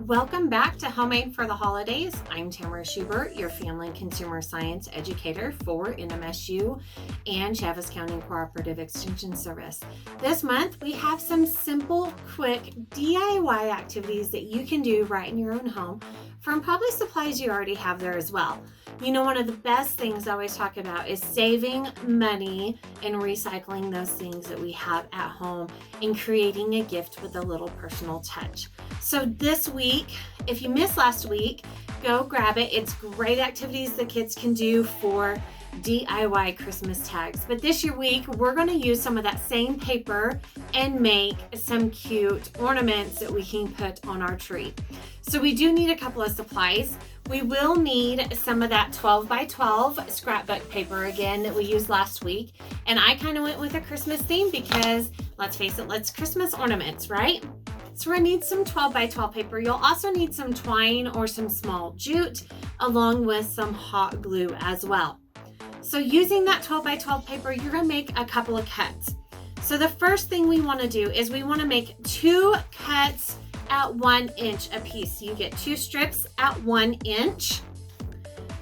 Welcome back to Homemade for the Holidays. I'm Tamara Schubert, your family and consumer science educator for NMSU and Chaves County Cooperative Extension Service. This month, we have some simple, quick DIY activities that you can do right in your own home from probably supplies you already have there as well. You know, one of the best things I always talk about is saving money and recycling those things that we have at home and creating a gift with a little personal touch. So this week, if you missed last week, go grab it. It's great activities the kids can do for DIY Christmas tags. But this week, we're going to use some of that same paper and make some cute ornaments that we can put on our tree. So we do need a couple of supplies. We will need some of that 12 by 12 scrapbook paper again that we used last week. And I kind of went with a Christmas theme because, let's face it, it's Christmas ornaments, right? So we're gonna need some 12 by 12 paper. You'll also need some twine or some small jute along with some hot glue as well. So using that 12 by 12 paper, you're gonna make a couple of cuts. So the first thing we wanna do is we wanna make 2 cuts at 1 inch a piece. You get 2 strips at 1 inch.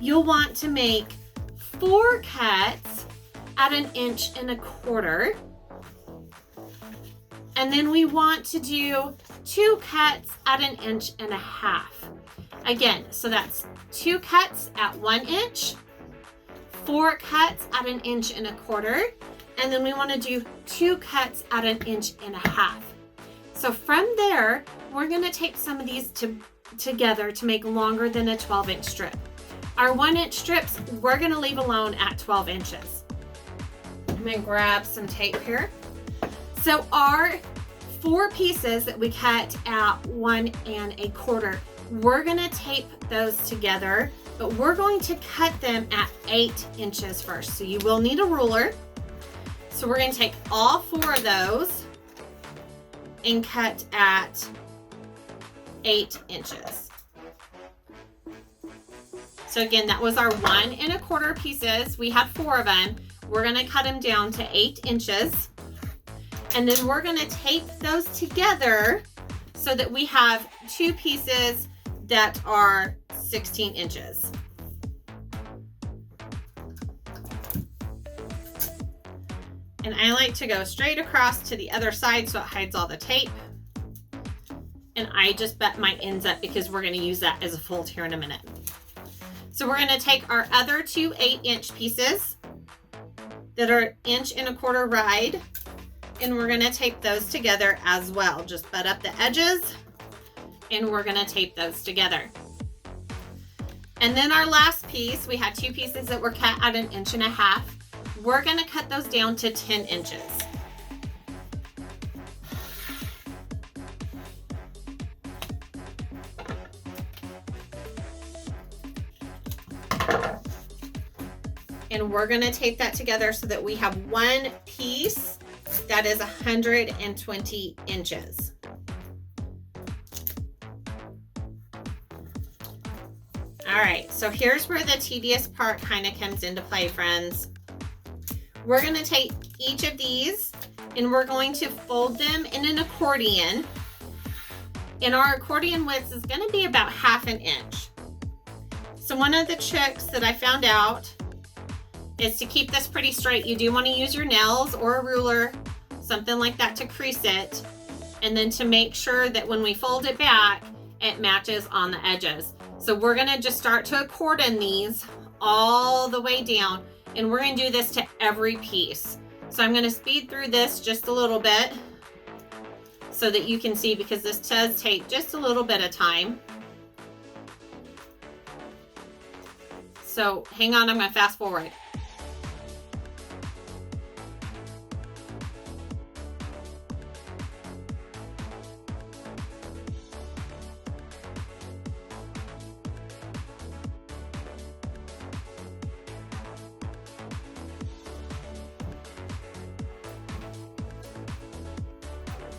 You'll want to make 4 cuts at 1.25 inches. And then we want to do 2 cuts at 1.5 inches. Again, so that's 2 cuts at 1 inch, 4 cuts at 1.25 inches, and then we want to do 2 cuts at 1.5 inches. So from there, we're going to tape some of these together to make longer than a 12-inch strip. Our 1-inch strips, we're going to leave alone at 12 inches. I'm going to grab some tape here. So our 4 pieces that we cut at 1 1/4, we're going to tape those together, but we're going to cut them at 8 inches first. So you will need a ruler. So we're going to take all 4 of those and cut at 8 inches. So again, that was our 1 1/4 pieces. We had 4 of them. We're going to cut them down to 8 inches. And then we're going to tape those together so that we have 2 pieces that are 16 inches. And I like to go straight across to the other side so it hides all the tape. And I just bet my ends up because we're going to use that as a fold here in a minute. So we're going to take our other 2 8-inch pieces that are 1 1/4 wide, and we're going to tape those together as well. Just butt up the edges, and we're going to tape those together. And then our last piece, we had 2 pieces that were cut at 1.5 inches. We're going to cut those down to 10 inches. And we're going to tape that together so that we have 1 piece that is 120 inches. All right, so here's where the tedious part kind of comes into play, friends. We're going to take each of these and we're going to fold them in an accordion. And our accordion width is going to be about 1/2 inch. So one of the tricks that I found out is to keep this pretty straight. You do want to use your nails or a ruler, something like that, to crease it. And then to make sure that when we fold it back, it matches on the edges. So we're going to just start to accordion these all the way down. And we're going to do this to every piece. So I'm going to speed through this just a little bit so that you can see, because this does take just a little bit of time. So hang on, I'm going to fast forward.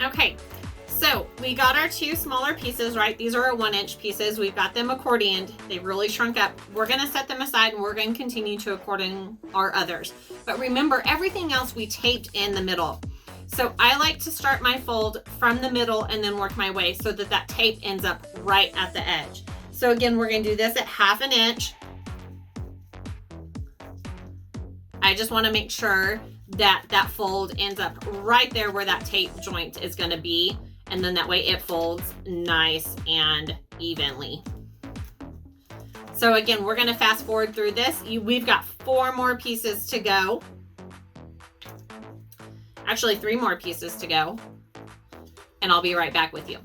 Okay, so we got our 2 smaller pieces, right? These are our 1-inch pieces. We've got them accordioned. They've really shrunk up. We're going to set them aside and we're going to continue to accordion our others. But remember, everything else we taped in the middle. So I like to start my fold from the middle and then work my way so that that tape ends up right at the edge. So again, we're gonna do this at 1/2 inch. I just wanna make sure that that fold ends up right there where that tape joint is gonna be. And then that way it folds nice and evenly. So again, we're gonna fast forward through this. We've got 4 more pieces to go. Actually, 3 more pieces to go. And I'll be right back with you.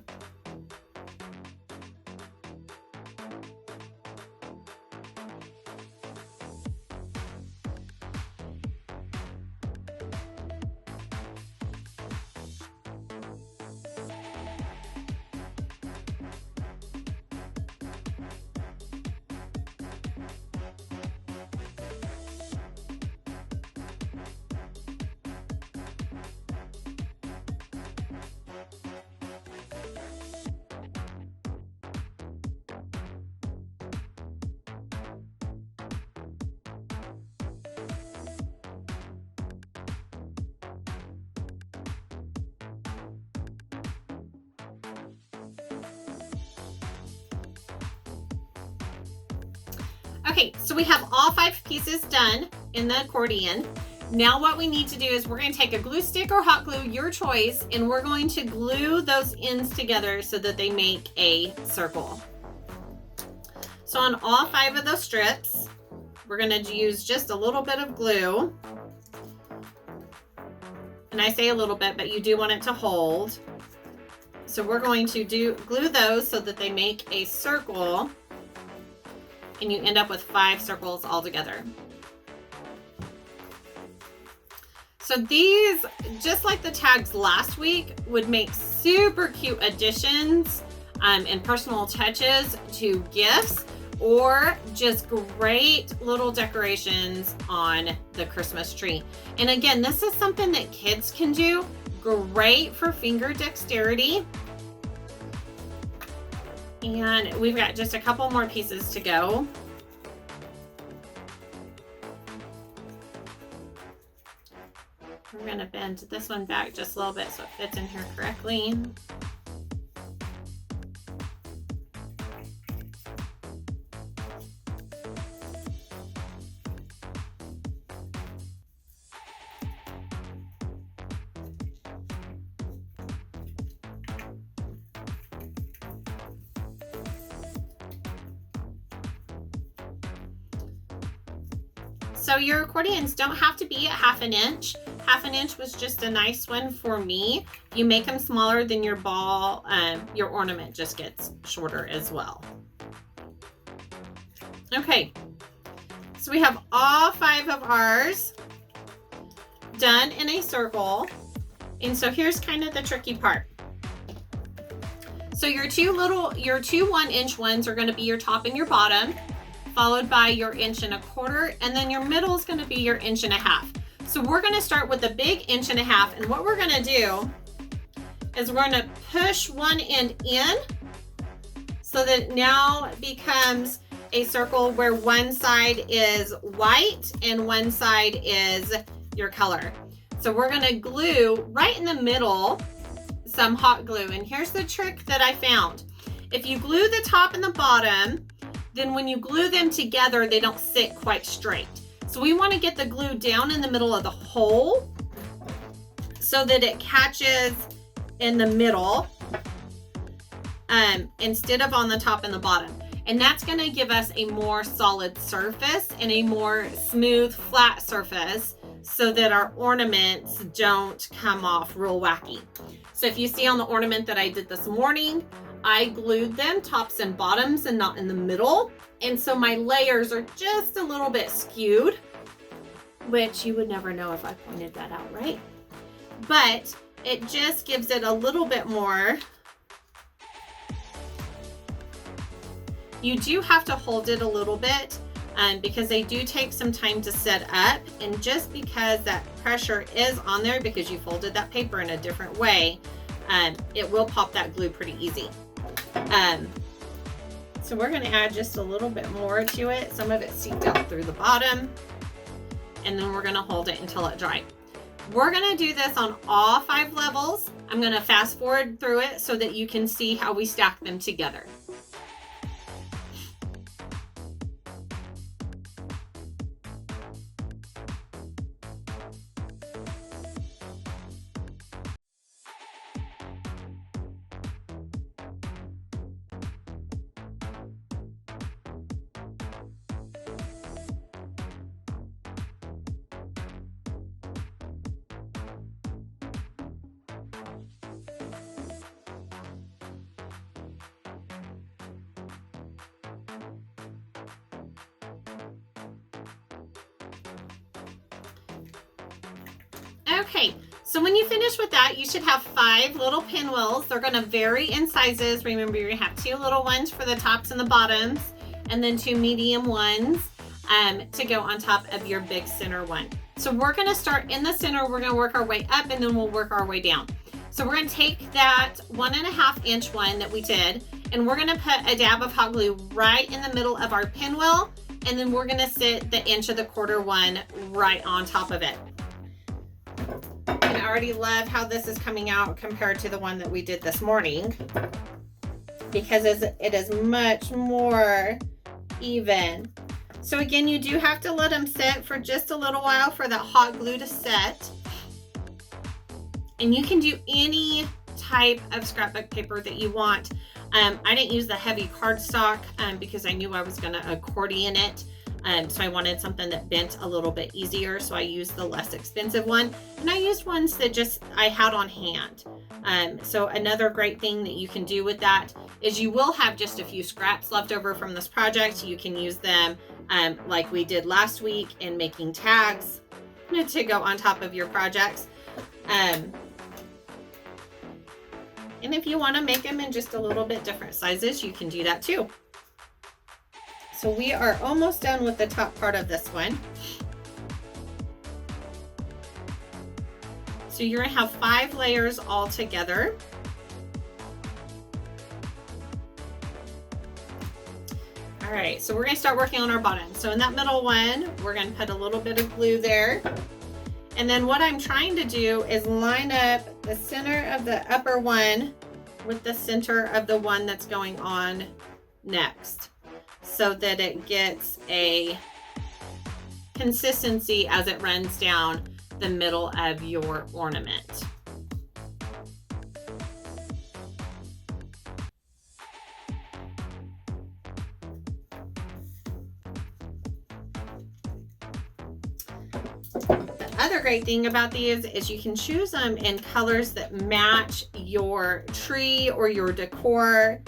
Okay, so we have all 5 pieces done in the accordion. Now what we need to do is we're going to take a glue stick or hot glue, your choice, and we're going to glue those ends together so that they make a circle. So on all 5 of those strips, we're going to use just a little bit of glue. And I say a little bit, but you do want it to hold. So we're going to glue those so that they make a circle. And you end up with 5 circles all together. So these, just like the tags last week, would make super cute additions and personal touches to gifts, or just great little decorations on the Christmas tree. And again, this is something that kids can do, great for finger dexterity. And we've got just a couple more pieces to go. We're going to bend this one back just a little bit so it fits in here correctly. So your accordions don't have to be at 1/2 inch. 1/2 inch was just a nice one for me. If you make them smaller than your ball, your ornament just gets shorter as well. Okay, so we have all 5 of ours done in a circle. And so here's kind of the tricky part. So your two 1-inch ones are going to be your top and your bottom, followed by your 1.25 inches, and then your middle is going to be your 1.5 inches. So we're going to start with the big 1.5 inches, and what we're going to do is we're going to push one end in so that now it becomes a circle where one side is white and one side is your color. So we're going to glue right in the middle some hot glue, and here's the trick that I found. If you glue the top and the bottom, then when you glue them together, they don't sit quite straight. So we want to get the glue down in the middle of the hole so that it catches in the middle instead of on the top and the bottom. And that's going to give us a more solid surface and a more smooth, flat surface so that our ornaments don't come off real wacky. So if you see on the ornament that I did this morning, I glued them tops and bottoms and not in the middle. And so my layers are just a little bit skewed, which you would never know if I pointed that out, right? But it just gives it a little bit more. You do have to hold it a little bit because they do take some time to set up. And just because that pressure is on there because you folded that paper in a different way, it will pop that glue pretty easy. So we're going to add just a little bit more to it. Some of it seeped out through the bottom. And then we're going to hold it until it dries. We're gonna do this on all 5 levels. I'm gonna fast forward through it so that you can see how we stack them together. Okay, so when you finish with that, you should have 5 little pinwheels. They're gonna vary in sizes. Remember, you're gonna have 2 little ones for the tops and the bottoms, and then 2 medium ones to go on top of your big center one. So we're gonna start in the center, we're gonna work our way up, and then we'll work our way down. So we're gonna take that 1.5 inch one that we did, and we're gonna put a dab of hot glue right in the middle of our pinwheel, and then we're gonna sit the 1.25 inch one right on top of it. And I already love how this is coming out compared to the one that we did this morning, because it is much more even. So again, you do have to let them sit for just a little while for that hot glue to set. And you can do any type of scrapbook paper that you want. I didn't use the heavy cardstock because I knew I was going to accordion it. So I wanted something that bent a little bit easier. So I used the less expensive one. And I used ones that I had on hand. So another great thing that you can do with that is you will have just a few scraps left over from this project. You can use them like we did last week in making tags to go on top of your projects. And if you want to make them in just a little bit different sizes, you can do that too. So we are almost done with the top part of this one. So you're gonna have 5 layers all together. All right, so we're gonna start working on our bottom. So in that middle one, we're gonna put a little bit of glue there. And then what I'm trying to do is line up the center of the upper one with the center of the one that's going on next, so that it gets a consistency as it runs down the middle of your ornament. The other great thing about these is you can choose them in colors that match your tree or your decor.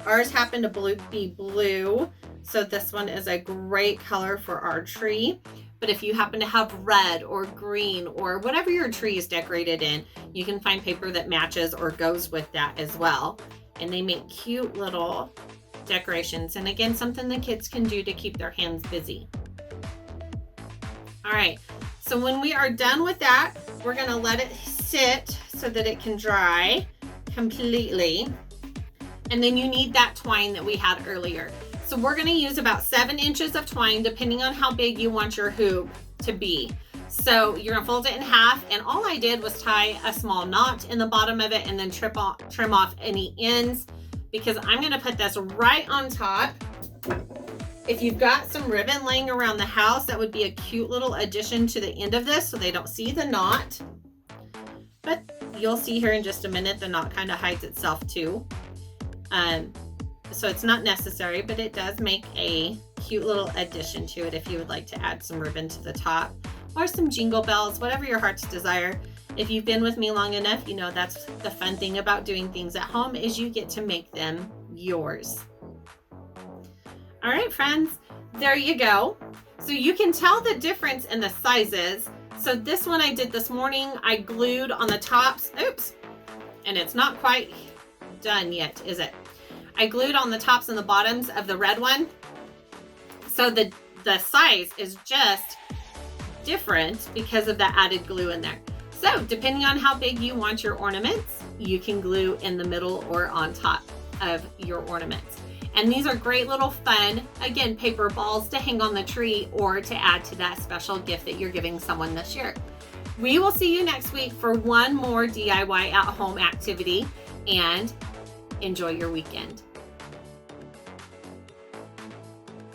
Ours happened to be blue, so this one is a great color for our tree. But if you happen to have red or green or whatever your tree is decorated in, you can find paper that matches or goes with that as well. And they make cute little decorations. And again, something the kids can do to keep their hands busy. All right, so when we are done with that, we're gonna let it sit so that it can dry completely. And then you need that twine that we had earlier. So we're gonna use about 7 inches of twine, depending on how big you want your hoop to be. So you're gonna fold it in half, and all I did was tie a small knot in the bottom of it and then trim off any ends, because I'm gonna put this right on top. If you've got some ribbon laying around the house, that would be a cute little addition to the end of this so they don't see the knot. But you'll see here in just a minute, the knot kind of hides itself too. So it's not necessary, but it does make a cute little addition to it if you would like to add some ribbon to the top or some jingle bells, whatever your heart's desire. If you've been with me long enough, you know that's the fun thing about doing things at home, is you get to make them yours. All right, friends, there you go. So you can tell the difference in the sizes. So this one I did this morning, I glued on the tops. Oops, and it's not quite done yet, is it? I glued on the tops and the bottoms of the red one. So the size is just different because of that added glue in there. So depending on how big you want your ornaments, you can glue in the middle or on top of your ornaments. And these are great little fun, again, paper balls to hang on the tree or to add to that special gift that you're giving someone this year. We will see you next week for one more DIY at home activity, and enjoy your weekend.